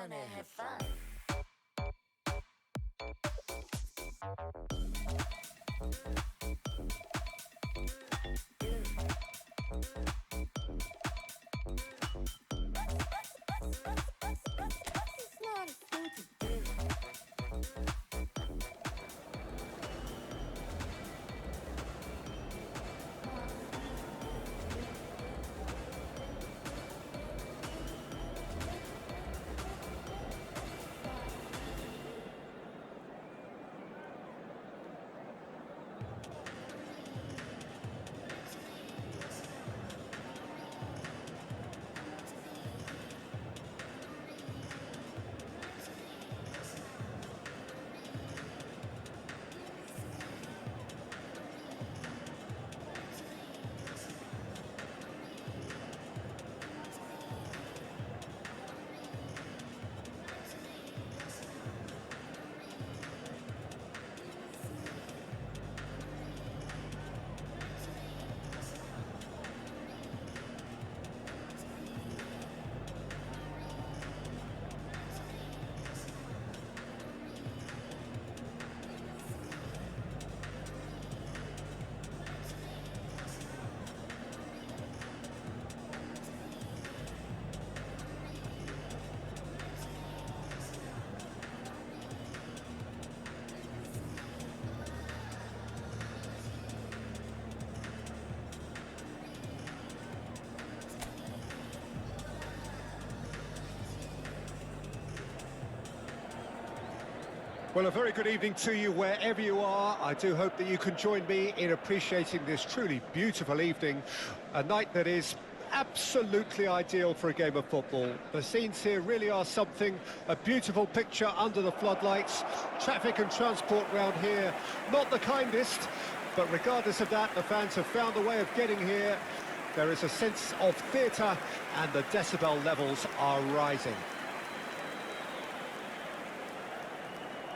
wanna have fun. Well, a very good evening to you wherever you are. I do hope that you can join me in appreciating this truly beautiful evening, a night that is absolutely ideal for a game of football. The scenes here really are something, a beautiful picture under the floodlights. Traffic and transport round here, not the kindest, but regardless of that, the fans have found a way of getting here. There is a sense of theatre and the decibel levels are rising.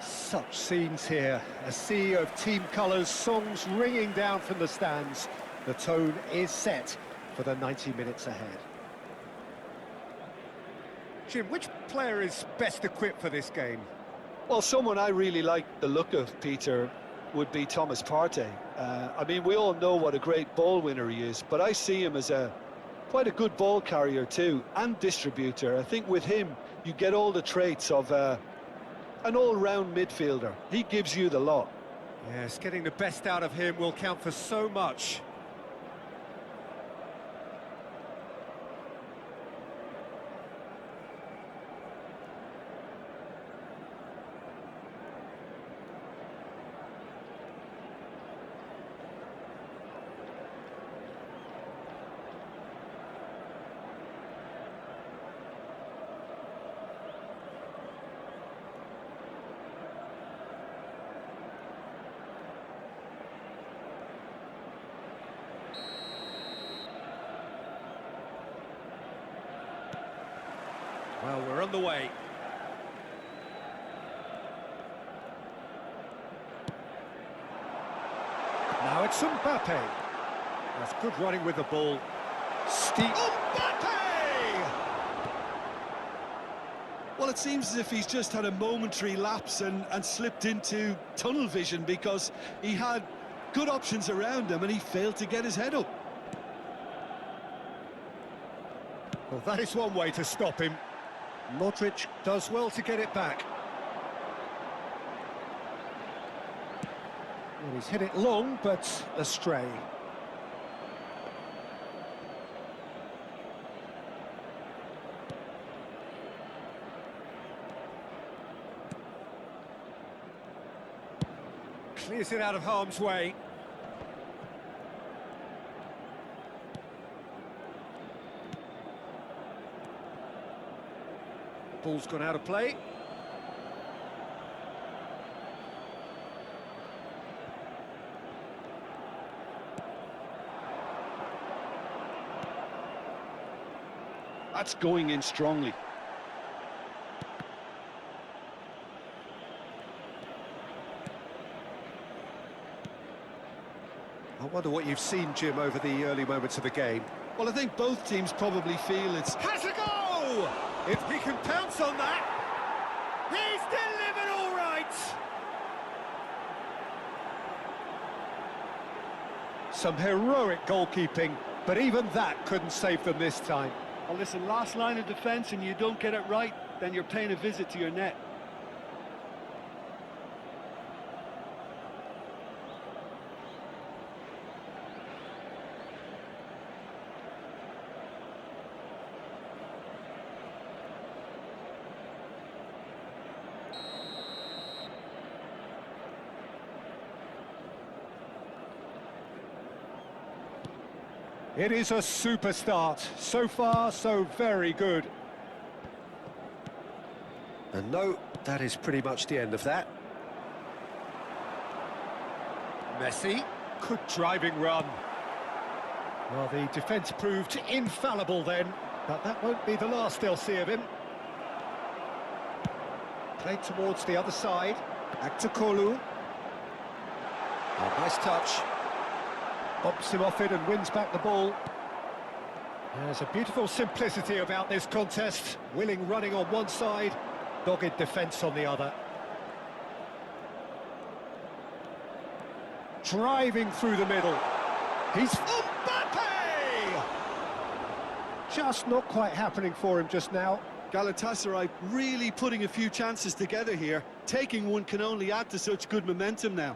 Such scenes here, a sea of team colours, songs ringing down from the stands. The tone is set for the 90 minutes ahead. Jim, which player is best equipped for this game? Well, someone I really like the look of, Peter, would be Thomas Partey. I mean, we all know what a great ball winner he is, but I see him as quite a good ball carrier too, and distributor. I think with him, you get all the traits of an all-round midfielder. He gives you the lot. Yes, getting the best out of him will count for so much. Well, we're on the way. Now it's Mbappe. That's good running with the ball. Mbappe! Well, it seems as if he's just had a momentary lapse and slipped into tunnel vision, because he had good options around him and he failed to get his head up. Well, that is one way to stop him. Modric does well to get it back. Well, he's hit it long, but astray. Clears it out of harm's way. Ball's gone out of play. That's going in strongly. I wonder what you've seen, Jim, over the early moments of the game. Well, I think both teams probably feel it's... Has a go! If he can pounce on that... He's delivered all right! Some heroic goalkeeping, but even that couldn't save them this time. Well, listen, last line of defence and you don't get it right, then you're paying a visit to your net. It is a super start. So far, so very good. And no, that is pretty much the end of that. Messi, good driving run. Well, the defence proved infallible then, but that won't be the last they'll see of him. Played towards the other side. Back to Kolu. Oh, nice touch. Bumps him off it and wins back the ball. There's a beautiful simplicity about this contest. Willing running on one side, dogged defence on the other. Driving through the middle. He's Mbappe! Just not quite happening for him just now. Galatasaray really putting a few chances together here. Taking one can only add to such good momentum now.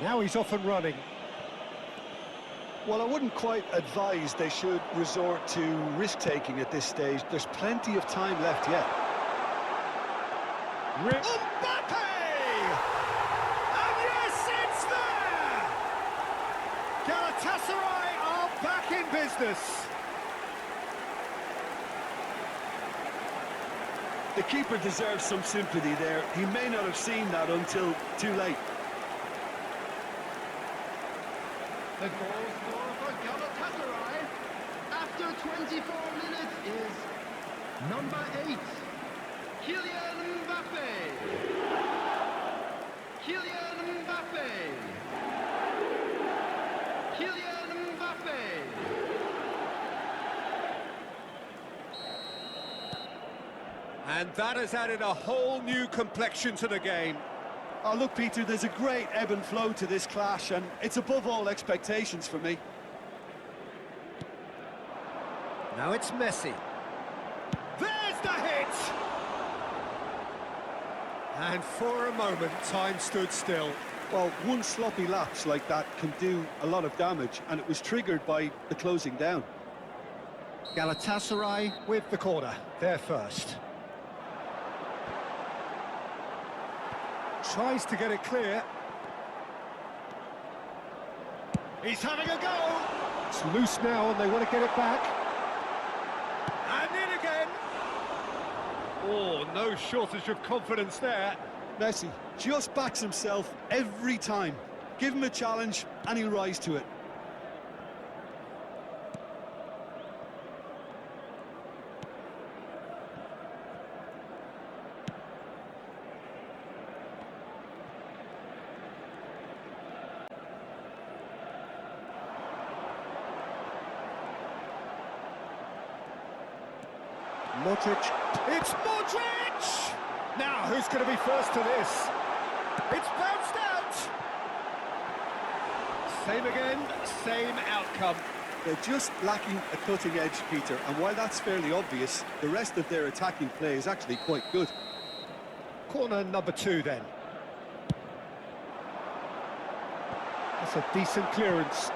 Now he's off and running. Well, I wouldn't quite advise they should resort to risk-taking at this stage. There's plenty of time left yet. Mbappe! And yes, it's there! Galatasaray are back in business. The keeper deserves some sympathy there. He may not have seen that until too late. The goal scorer for Galatasaray after 24 minutes is number 8, Kylian Mbappe. Kylian Mbappe. Kylian Mbappe. And that has added a whole new complexion to the game. Oh, look, Peter, there's a great ebb and flow to this clash, and it's above all expectations for me. Now it's Messi. There's the hit! And for a moment, time stood still. Well, one sloppy lapse like that can do a lot of damage, and it was triggered by the closing down. Galatasaray with the corner, they're first. Tries to get it clear. He's having a go. It's loose now and they want to get it back. And in again. Oh, no shortage of confidence there. Messi just backs himself every time. Give him a challenge and he'll rise to it. Modric. It's Modric! Now, who's going to be first to this? It's bounced out! Same again, same outcome. They're just lacking a cutting edge, Peter, and while that's fairly obvious, the rest of their attacking play is actually quite good. Corner number 2 then. That's a decent clearance.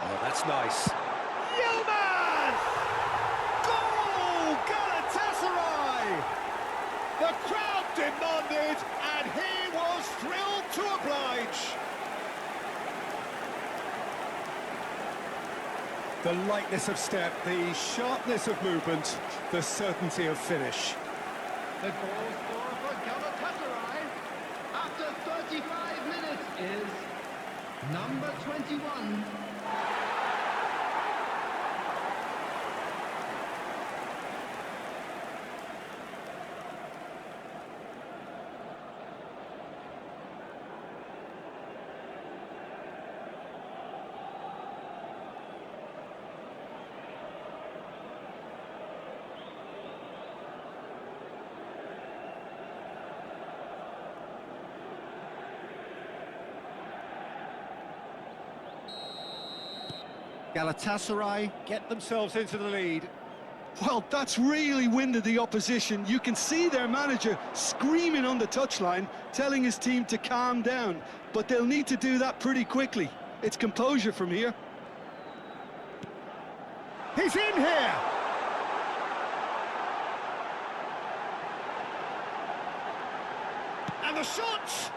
Oh, that's nice. Yilmaz! Goal! Galatasaray! The crowd demanded, and he was thrilled to oblige. The lightness of step, the sharpness of movement, the certainty of finish. The goal scorer for Galatasaray after 35 minutes is Number 21. Galatasaray get themselves into the lead. Well, that's really winded the opposition. You can see their manager screaming on the touchline, telling his team to calm down. But they'll need to do that pretty quickly. It's composure from here. He's in here! And the shot!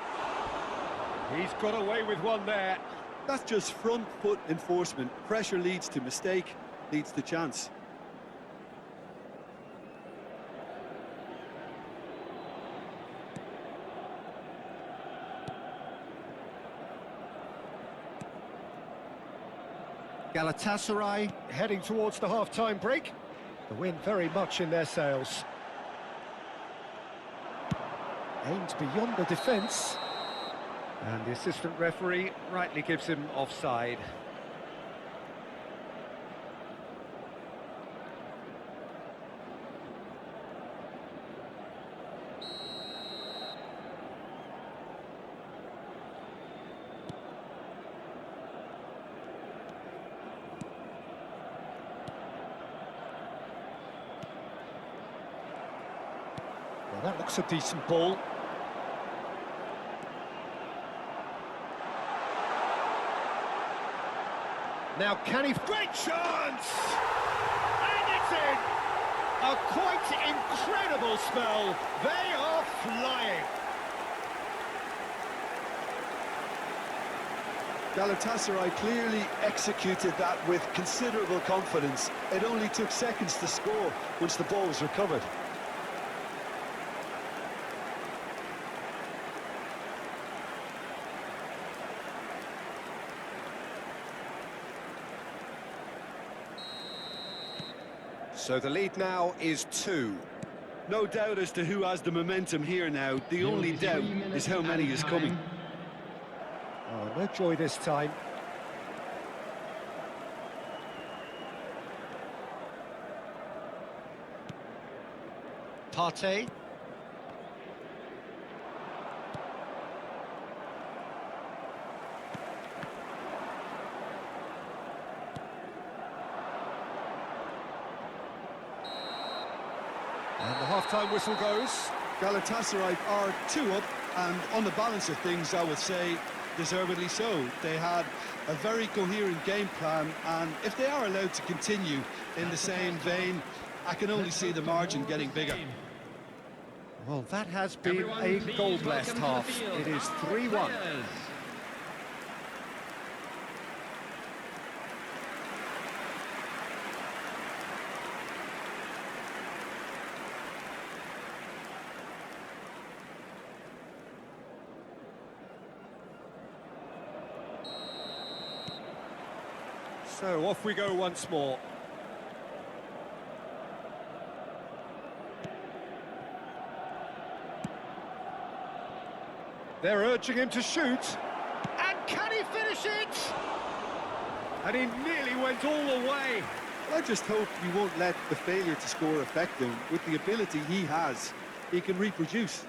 He's got away with one there. That's just front foot enforcement. Pressure leads to mistake, leads to chance. Galatasaray heading towards the half-time break. The wind very much in their sails. Aimed beyond the defence. And the assistant referee rightly gives him offside. Well, that looks a decent ball. Now can he... Great chance! And it's in! A quite incredible spell. They are flying. Galatasaray clearly executed that with considerable confidence. It only took seconds to score once the ball was recovered. So the lead now is 2. No doubt as to who has the momentum here now. The only doubt is how many is coming. Oh, no joy this time. Partey. And the half-time whistle goes. Galatasaray are 2 up, and on the balance of things, I would say deservedly so. They had a very coherent game plan, and if they are allowed to continue in the same vein, I can only see the margin getting bigger. Well, that has been a goal-blessed half. It is 3-1. So off we go once more. They're urging him to shoot. And can he finish it? And he nearly went all the way. I just hope he won't let the failure to score affect him. With the ability he has, he can reproduce.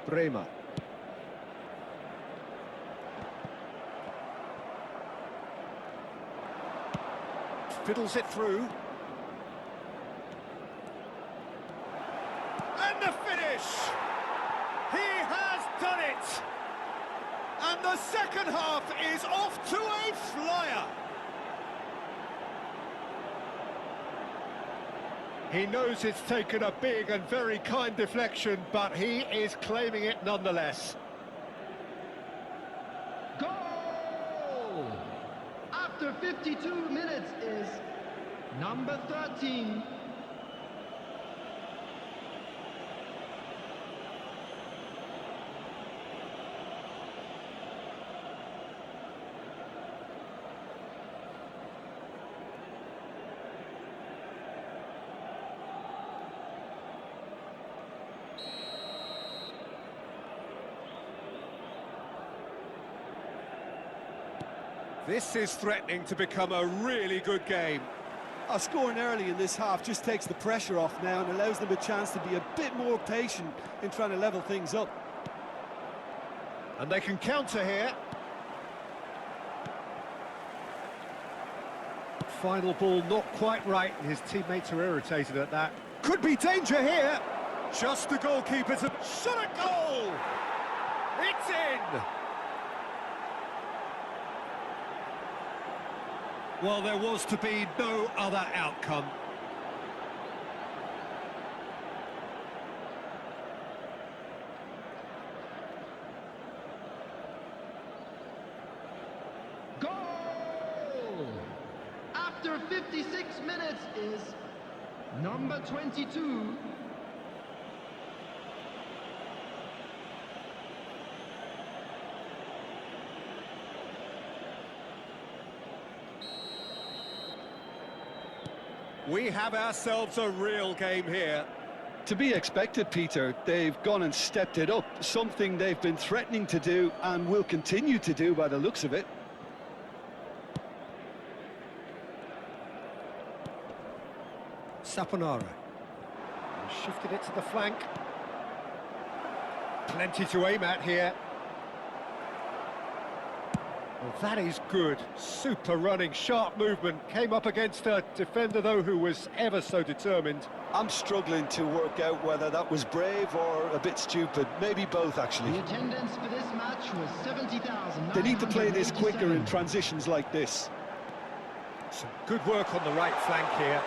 Bremer. Fiddles it through. And the finish! He has done it! And the second half is off to a flyer! He knows it's taken a big and very kind deflection, but he is claiming it nonetheless. Goal! After 52 minutes is number 13. This is threatening to become a really good game. Scoring early in this half just takes the pressure off now and allows them a chance to be a bit more patient in trying to level things up. And they can counter here. Final ball not quite right. His teammates are irritated at that. Could be danger here. Just the goalkeeper's shot at goal. It's in. Well, there was to be no other outcome. Goal! After 56 minutes is number 22. We have ourselves a real game here. To be expected, Peter. They've gone and stepped it up, something they've been threatening to do and will continue to do by the looks of it. Saponara. Shifted it to the flank. Plenty to aim at here. Well, that is good. Super running, sharp movement. Came up against a defender, though, who was ever so determined. I'm struggling to work out whether that was brave or a bit stupid. Maybe both, actually. The attendance for this match was 70,000. They need to play this quicker in transitions like this. Some good work on the right flank here.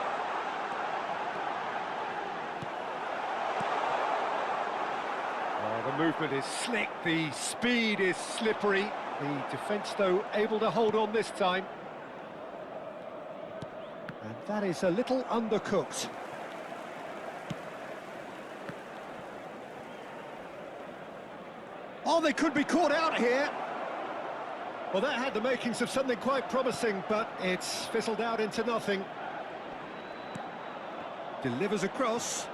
Oh, the movement is slick, the speed is slippery. The defence, though, able to hold on this time. And that is a little undercooked. Oh, they could be caught out here. Well, that had the makings of something quite promising, but it's fizzled out into nothing. Delivers across.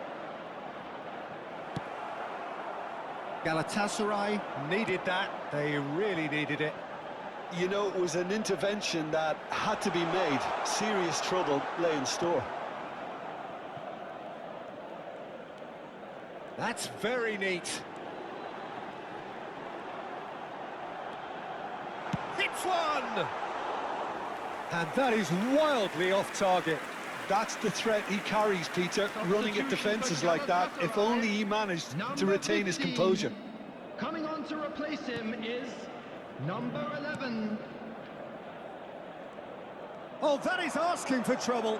Galatasaray needed that. They really needed it. You know, it was an intervention that had to be made. Serious trouble lay in store. That's very neat. Hits one! And that is wildly off target. That's the threat he carries, Peter, running at defences like that. If only he managed to retain his composure. Coming on to replace him is number 11. Oh, that is asking for trouble.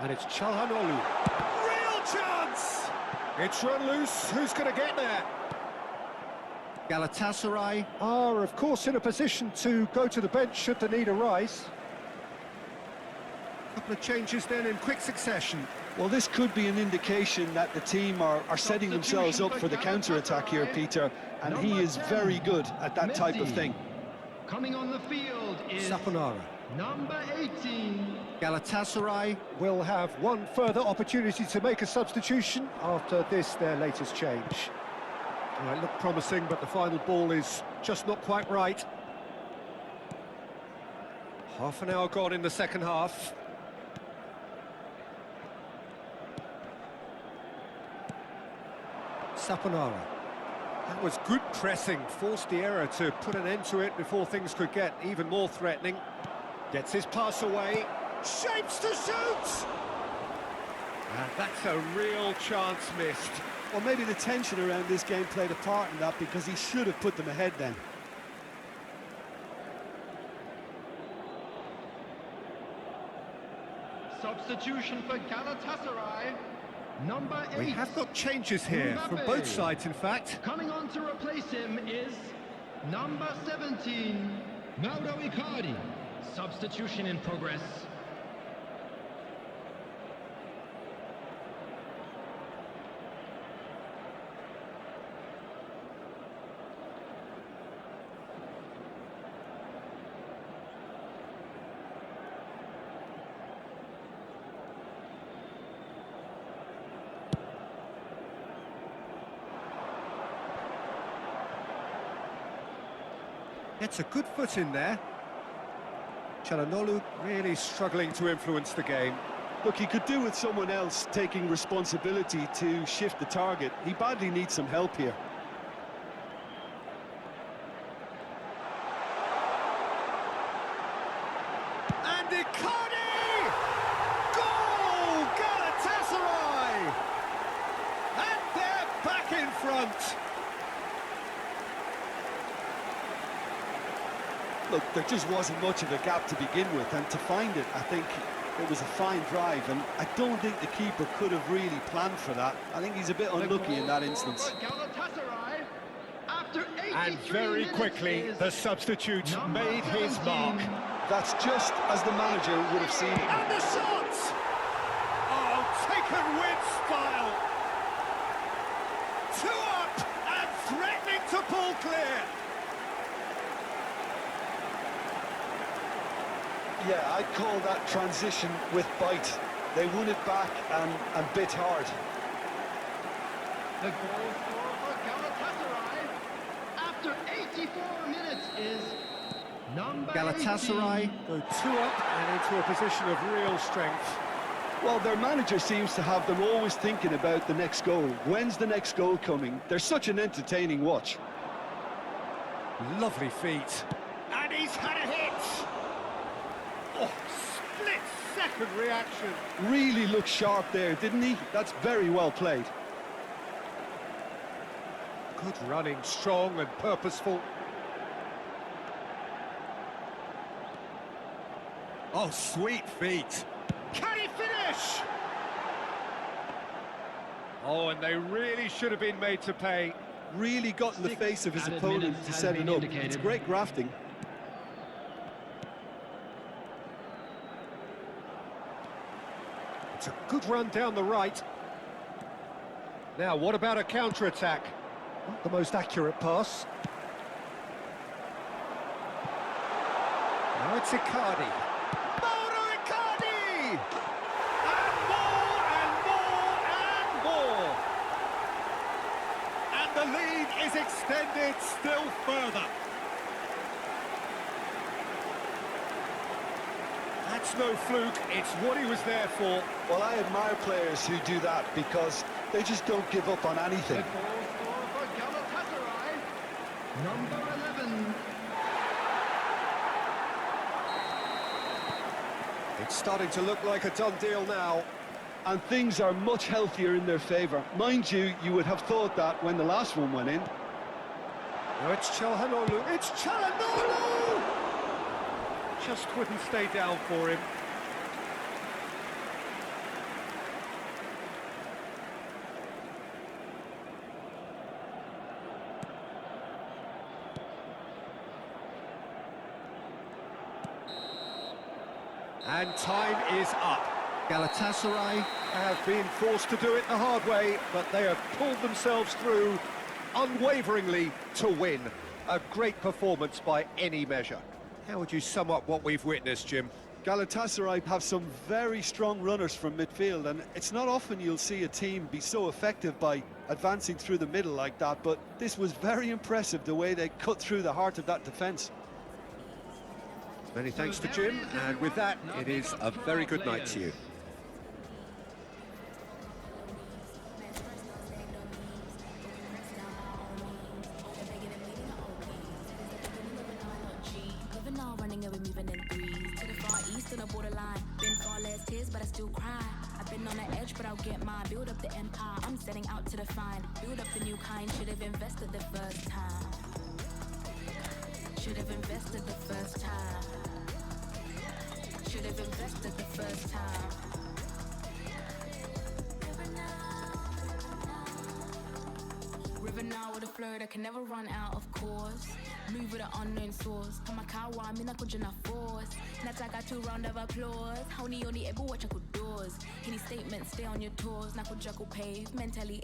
And it's Çalhanoğlu. Real chance! It's run loose. Who's going to get there? Galatasaray are, of course, in a position to go to the bench should the need arise. Couple of changes then in quick succession. Well, this could be an indication that the team are setting themselves up for the counter-attack here, Peter, and he is very good at that type of thing. Coming on the field is Saponara. number 18. Galatasaray will have one further opportunity to make a substitution after this, their latest change. Well, it looked promising, but the final ball is just not quite right. Half an hour gone in the second half. Saponara. That was good pressing, forced the error to put an end to it before things could get even more threatening. Gets his pass away, shapes to shoot! And that's a real chance missed. Well, maybe the tension around this game played a part in that, because he should have put them ahead then. Substitution for Galatasaray, number 8. We have got changes here from both sides, in fact. Coming on to replace him is number 17, Mauro Icardi. Substitution in progress. Gets a good foot in there. Çalhanoğlu really struggling to influence the game. Look, he could do with someone else taking responsibility to shift the target. He badly needs some help here. And Icardi! Goal! Galatasaray! And they're back in front. Look, there just wasn't much of a gap to begin with, and to find it, I think it was a fine drive, and I don't think the keeper could have really planned for that. I think he's a bit unlucky in that instance. And very quickly, the substitute made his mark. That's just as the manager would have seen it. And the shot! Oh, taken with style. 2 up and threatening to pull clear. Yeah, I'd call that transition with bite. They won it back and bit hard. The goal scorer for Galatasaray after 84 minutes is number Galatasaray 18. go 2 up and into a position of real strength. Well, their manager seems to have them always thinking about the next goal. When's the next goal coming? They're such an entertaining watch. Lovely feet. And he's had a hit! Oh, split-second reaction. Really looked sharp there, didn't he? That's very well played. Good running, strong and purposeful. Oh, sweet feet. Can he finish? Oh, and they really should have been made to pay. Really got in the face of his added opponent minutes to has set it been up. indicated. It's great grafting. It's a good run down the right. Now, what about a counter-attack? Not the most accurate pass. Now it's Icardi. Mauro Icardi! And more, and more, and more! And the lead is extended still further. That's no fluke, it's what he was there for. Well, I admire players who do that because they just don't give up on The anything. goal scorer for Galatasaray, number 11. It's starting to look like a done deal now. And things are much healthier in their favour. Mind you, you would have thought that when the last one went in. No, it's Çalhanoğlu. It's Çalhanoğlu! Just wouldn't stay down for him. And time is up. Galatasaray have been forced to do it the hard way, but they have pulled themselves through unwaveringly to win. A great performance by any measure. How would you sum up what we've witnessed, Jim? Galatasaray have some very strong runners from midfield, and it's not often you'll see a team be so effective by advancing through the middle like that, but this was very impressive, the way they cut through the heart of that defence. Many thanks to Jim, and with that, it is a very good night to you. Running and we're moving in breeze to the far east on the borderline. Been far less tears, but I still cry. I've been on the edge, but I'll get mine. Build up the empire, I'm setting out to define. Build up the new kind, should have invested the first time. Should have invested the first time. Should should have invested the first time. River now with a flow that can never run out, of course. Move with an unknown source. Kama kawa, mina kujana force. Nataka 2 round of applause. Hauni yoni ebu wacha kudoors. Any statements, stay on your toes. Nakuja kupave, mentally